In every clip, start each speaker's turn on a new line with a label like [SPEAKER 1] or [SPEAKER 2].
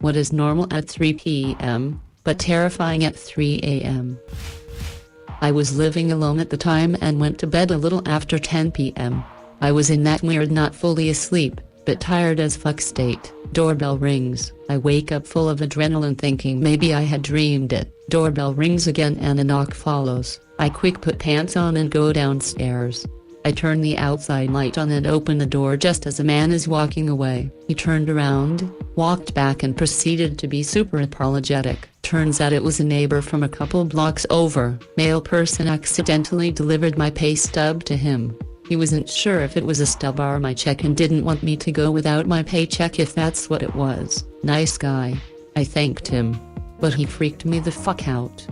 [SPEAKER 1] What is normal at 3 p.m., but terrifying at 3 a.m. I was living alone at the time and went to bed a little after 10 p.m. I was in that weird not fully asleep, but tired as fuck state. Doorbell rings. I wake up full of adrenaline thinking maybe I had dreamed it. Doorbell rings again and a knock follows. I quick put pants on and go downstairs. I turn the outside light on and open the door just as a man is walking away. He turned around, walked back and proceeded to be super apologetic. Turns out it was a neighbor from a couple blocks over. Male person accidentally delivered my pay stub to him. He wasn't sure if it was a stub or my check and didn't want me to go without my paycheck if that's what it was. Nice guy. I thanked him. But he freaked me the fuck out.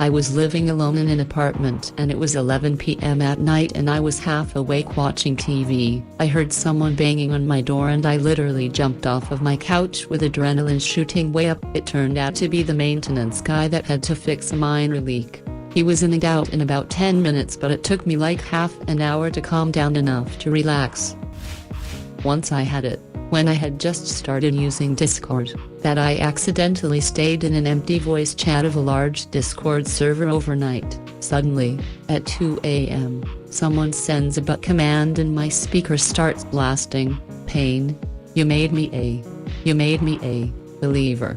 [SPEAKER 1] I was living alone in an apartment and it was 11 p.m. at night and I was half awake watching TV. I heard someone banging on my door and I literally jumped off of my couch with adrenaline shooting way up. It turned out to be the maintenance guy that had to fix a minor leak. He was in and out in about 10 minutes, but it took me like half an hour to calm down enough to relax. Once I had it, when I had just started using Discord, that I accidentally stayed in an empty voice chat of a large Discord server overnight. Suddenly, at 2 a.m., someone sends a but command and my speaker starts blasting, "Pain. You made me a believer.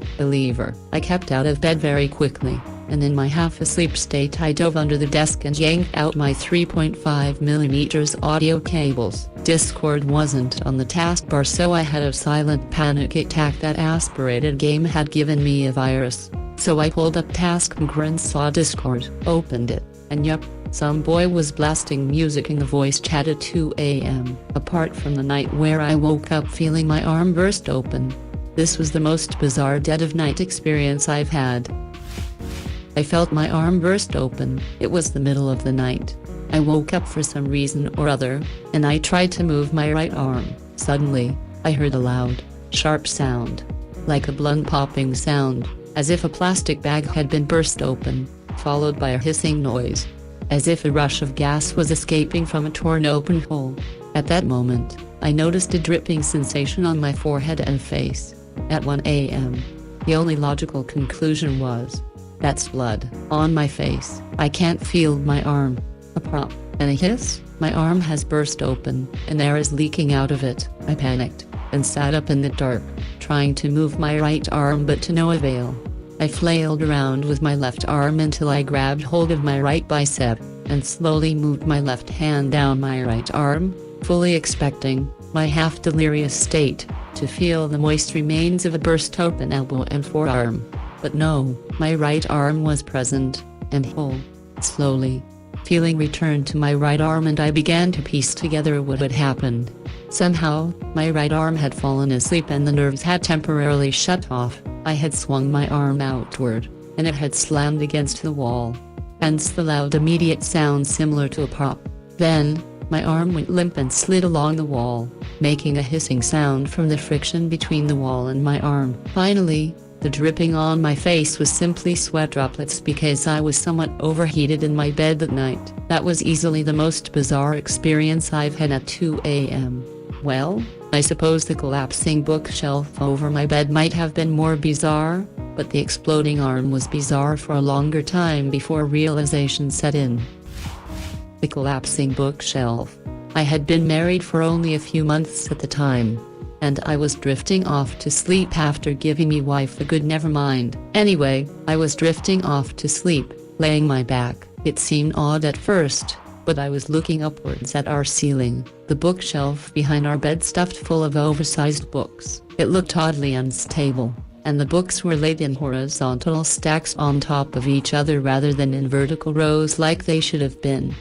[SPEAKER 1] I kept out of bed very quickly, and in my half-asleep state I dove under the desk and yanked out my 3.5mm audio cables. Discord wasn't on the taskbar, so I had a silent panic attack that AskReddit game had given me a virus. So I pulled up taskbar and saw Discord, opened it, and yup, some boy was blasting music in the voice chat at 2 a.m. Apart from the night where I woke up feeling my arm burst open. This was the most bizarre dead of night experience I've had. I felt my arm burst open. It was the middle of the night. I woke up for some reason or other, and I tried to move my right arm. Suddenly, I heard a loud, sharp sound. Like a blunt popping sound, as if a plastic bag had been burst open, followed by a hissing noise. As if a rush of gas was escaping from a torn open hole. At that moment, I noticed a dripping sensation on my forehead and face. At 1 a.m., the only logical conclusion was, that's blood on my face. I can't feel my arm. A pop and a hiss. My arm has burst open and air is leaking out of it. I panicked and sat up in the dark, trying to move my right arm but to no avail. I flailed around with my left arm until I grabbed hold of my right bicep and slowly moved my left hand down my right arm, fully expecting, my half-delirious state, to feel the moist remains of a burst open elbow and forearm. But no, my right arm was present, and whole. Slowly, feeling returned to my right arm and I began to piece together what had happened. Somehow, my right arm had fallen asleep and the nerves had temporarily shut off. I had swung my arm outward, and it had slammed against the wall. Hence the loud immediate sound similar to a pop. Then, my arm went limp and slid along the wall, making a hissing sound from the friction between the wall and my arm. Finally, the dripping on my face was simply sweat droplets because I was somewhat overheated in my bed that night. That was easily the most bizarre experience I've had at 2 a.m. Well, I suppose the collapsing bookshelf over my bed might have been more bizarre, but the exploding arm was bizarre for a longer time before realization set in. The collapsing bookshelf. I had been married for only a few months at the time, and I was drifting off to sleep after giving me wife a good never mind. Anyway, I was drifting off to sleep, laying my back. It seemed odd at first, but I was looking upwards at our ceiling, the bookshelf behind our bed stuffed full of oversized books. It looked oddly unstable, and the books were laid in horizontal stacks on top of each other rather than in vertical rows like they should have been.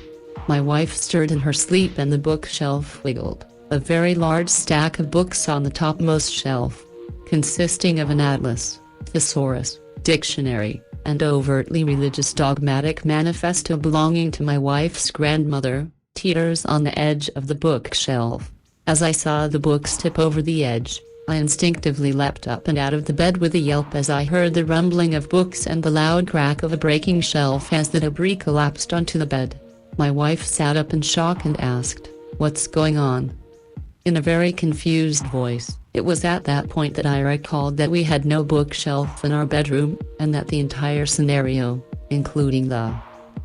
[SPEAKER 1] My wife stirred in her sleep and the bookshelf wiggled. A very large stack of books on the topmost shelf, consisting of an atlas, thesaurus, dictionary, and overtly religious dogmatic manifesto belonging to my wife's grandmother, teeters on the edge of the bookshelf. As I saw the books tip over the edge, I instinctively leapt up and out of the bed with a yelp as I heard the rumbling of books and the loud crack of a breaking shelf as the debris collapsed onto the bed. My wife sat up in shock and asked, "What's going on?" In a very confused voice, It was at that point that I recalled that we had no bookshelf in our bedroom, and that the entire scenario, including the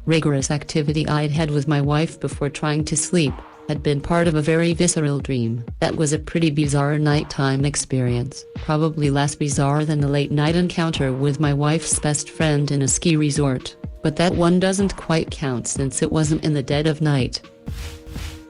[SPEAKER 1] rigorous activity I'd had with my wife before trying to sleep, had been part of a very visceral dream. That was a pretty bizarre nighttime experience, probably less bizarre than the late-night encounter with my wife's best friend in a ski resort, but that one doesn't quite count since it wasn't in the dead of night.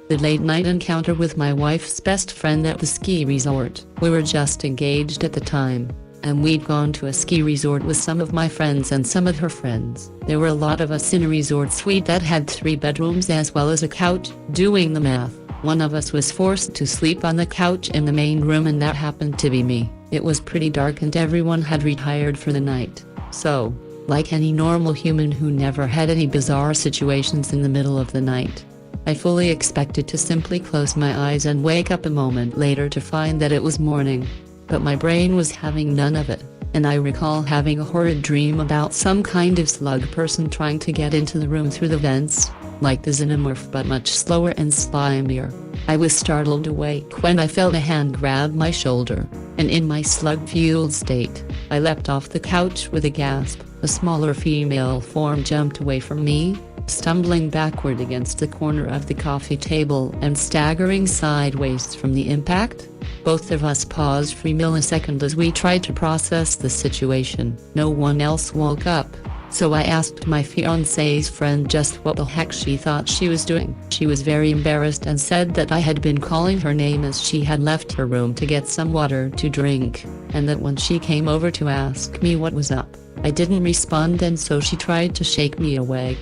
[SPEAKER 1] The late-night encounter with my wife's best friend at the ski resort. We were just engaged at the time, and we'd gone to a ski resort with some of my friends and some of her friends. There were a lot of us in a resort suite that had 3 bedrooms as well as a couch. Doing the math, one of us was forced to sleep on the couch in the main room, and that happened to be me. It was pretty dark and everyone had retired for the night. So, like any normal human who never had any bizarre situations in the middle of the night, I fully expected to simply close my eyes and wake up a moment later to find that it was morning. But my brain was having none of it, and I recall having a horrid dream about some kind of slug person trying to get into the room through the vents, like the xenomorph but much slower and slimier. I was startled awake when I felt a hand grab my shoulder, and in my slug-fueled state, I leapt off the couch with a gasp. A smaller female form jumped away from me, stumbling backward against the corner of the coffee table and staggering sideways from the impact. Both of us paused for a millisecond as we tried to process the situation. No one else woke up, so I asked my fiancé's friend just what the heck she thought she was doing. She was very embarrassed and said that I had been calling her name as she had left her room to get some water to drink, and that when she came over to ask me what was up, I didn't respond, and so she tried to shake me awake.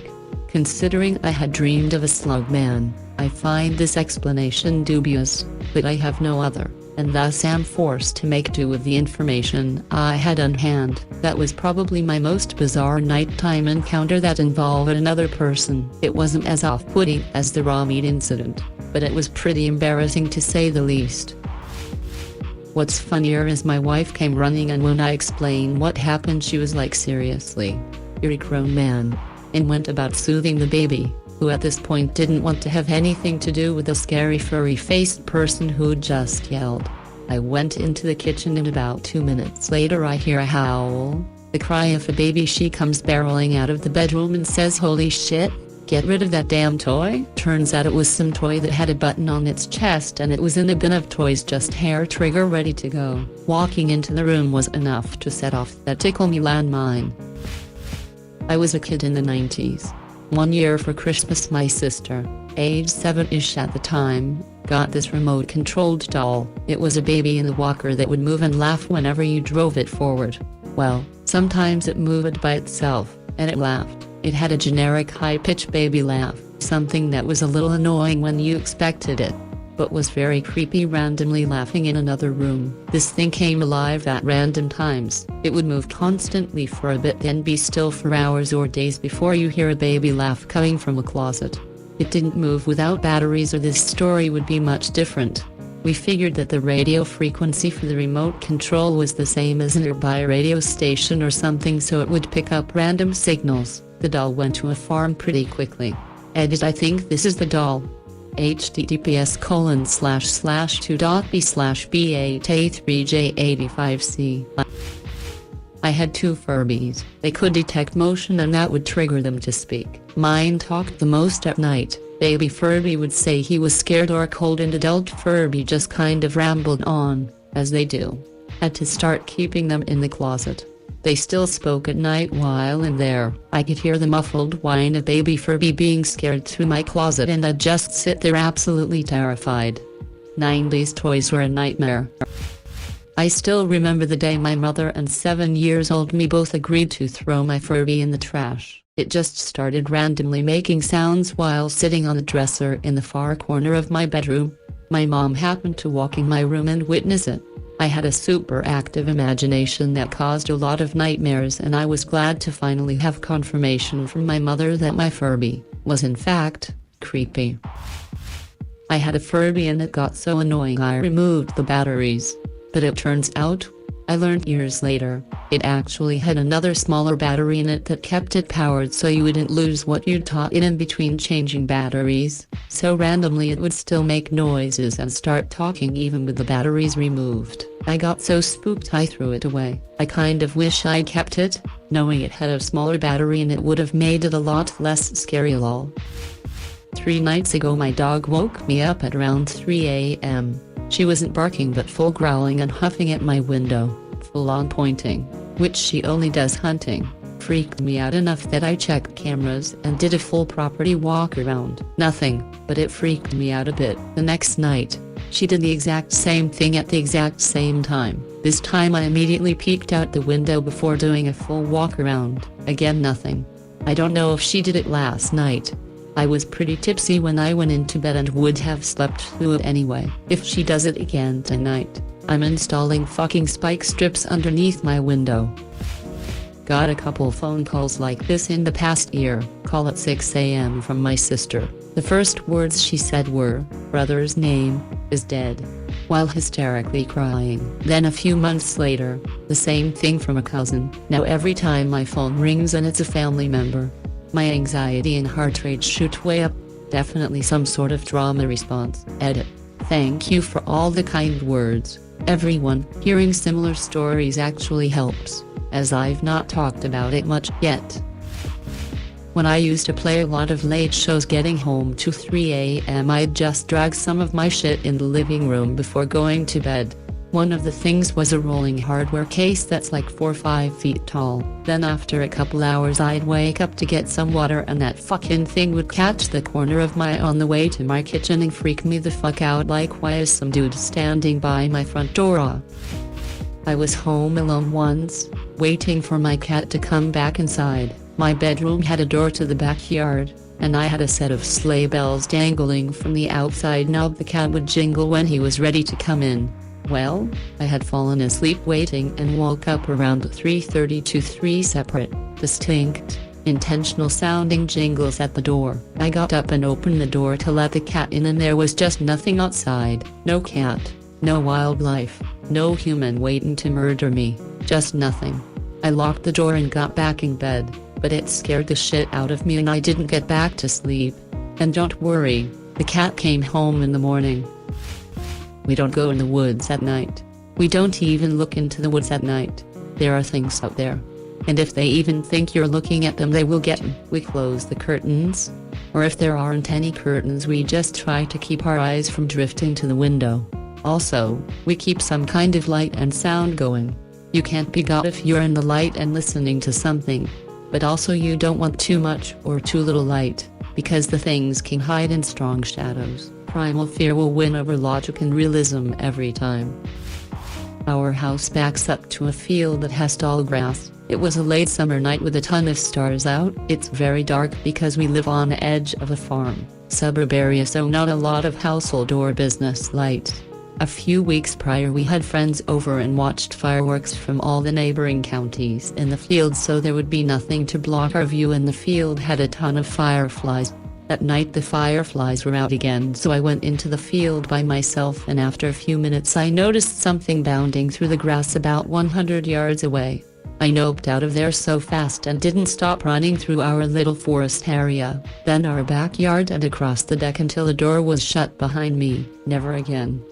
[SPEAKER 1] Considering I had dreamed of a slug man, I find this explanation dubious, but I have no other, and thus am forced to make do with the information I had on hand. That was probably my most bizarre nighttime encounter that involved another person. It wasn't as off-putting as the raw meat incident, but it was pretty embarrassing to say the least. What's funnier is my wife came running, and when I explained what happened she was like, "Seriously? You're a grown man," and went about soothing the baby, who at this point didn't want to have anything to do with the scary furry-faced person who'd just yelled. I went into the kitchen, and about 2 minutes later I hear a howl, the cry of a baby. She comes barreling out of the bedroom and says, "Holy shit, get rid of that damn toy." Turns out it was some toy that had a button on its chest, and it was in a bin of toys, just hair trigger ready to go. Walking into the room was enough to set off that tickle me landmine. I was a kid in the 90s. One year for Christmas, my sister, age 7-ish at the time, got this remote-controlled doll. It was a baby in a walker that would move and laugh whenever you drove it forward. Well, sometimes it moved by itself, and it laughed. It had a generic high-pitched baby laugh, something that was a little annoying when you expected it, but was very creepy, randomly laughing in another room. This thing came alive at random times. It would move constantly for a bit, then be still for hours or days before you hear a baby laugh coming from a closet. It didn't move without batteries, or this story would be much different. We figured that the radio frequency for the remote control was the same as a nearby radio station or something, so it would pick up random signals. The doll went to a farm pretty quickly. Edit: I think this is the doll. https://2.b/b8a3j85c. I had 2 Furbies. They could detect motion, and that would trigger them to speak. Mine talked the most at night. Baby Furby would say he was scared or cold, and adult Furby just kind of rambled on, as they do. Had to start keeping them in the closet. They still spoke at night while in there. I could hear the muffled whine of baby Furby being scared through my closet, and I'd just sit there absolutely terrified. 90s toys were a nightmare. I still remember the day my mother and 7-year-old me both agreed to throw my Furby in the trash. It just started randomly making sounds while sitting on the dresser in the far corner of my bedroom. My mom happened to walk in my room and witness it. I had a super active imagination that caused a lot of nightmares, and I was glad to finally have confirmation from my mother that my Furby was in fact creepy. I had a Furby and it got so annoying I removed the batteries. But it turns out, I learned years later, it actually had another smaller battery in it that kept it powered so you wouldn't lose what you'd taught it in between changing batteries, so randomly it would still make noises and start talking even with the batteries removed. I got so spooked I threw it away. I kind of wish I'd kept it, knowing it had a smaller battery and it would have made it a lot less scary lol. 3 nights ago my dog woke me up at around 3 a.m. She wasn't barking but full growling and huffing at my window, full on pointing, which she only does hunting. Freaked me out enough that I checked cameras and did a full property walk around. Nothing, but it freaked me out a bit. The next night, she did the exact same thing at the exact same time. This time I immediately peeked out the window before doing a full walk around. Again nothing. I don't know if she did it last night. I was pretty tipsy when I went into bed and would have slept through it anyway. If she does it again tonight, I'm installing fucking spike strips underneath my window. Got a couple phone calls like this in the past year. Call at 6 a.m. from my sister. The first words she said were, "Brother's name is dead," while hysterically crying. Then a few months later, the same thing from a cousin. Now every time my phone rings and it's a family member, my anxiety and heart rate shoot way up. Definitely some sort of trauma response. Edit. Thank you for all the kind words, everyone. Hearing similar stories actually helps, as I've not talked about it much yet. When I used to play a lot of late shows getting home to 3 a.m. I'd just drag some of my shit in the living room before going to bed. One of the things was a rolling hardware case that's like 4 or 5 feet tall. Then after a couple hours I'd wake up to get some water and that fucking thing would catch the corner of my eye on the way to my kitchen and freak me the fuck out like why is some dude standing by my front door? I was home alone once, waiting for my cat to come back inside. My bedroom had a door to the backyard, and I had a set of sleigh bells dangling from the outside knob the cat would jingle when he was ready to come in. Well, I had fallen asleep waiting and woke up around 3:30 to 3 separate, distinct, intentional sounding jingles at the door. I got up and opened the door to let the cat in and there was just nothing outside. No cat, no wildlife, no human waiting to murder me, just nothing. I locked the door and got back in bed, but it scared the shit out of me and I didn't get back to sleep. And don't worry, the cat came home in the morning. We don't go in the woods at night. We don't even look into the woods at night. There are things out there. And if they even think you're looking at them they will get you. We close the curtains. Or if there aren't any curtains we just try to keep our eyes from drifting to the window. Also, we keep some kind of light and sound going. You can't be got if you're in the light and listening to something. But also you don't want too much or too little light, because the things can hide in strong shadows. Primal fear will win over logic and realism every time. Our house backs up to a field that has tall grass. It was a late summer night with a ton of stars out. It's very dark because we live on the edge of a farm, suburb area, so not a lot of household or business lights. A few weeks prior we had friends over and watched fireworks from all the neighboring counties in the field, so there would be nothing to block our view, and the field had a ton of fireflies. At night the fireflies were out again, so I went into the field by myself, and after a few minutes I noticed something bounding through the grass about 100 yards away. I noped out of there so fast and didn't stop running through our little forest area, then our backyard and across the deck until the door was shut behind me. Never again.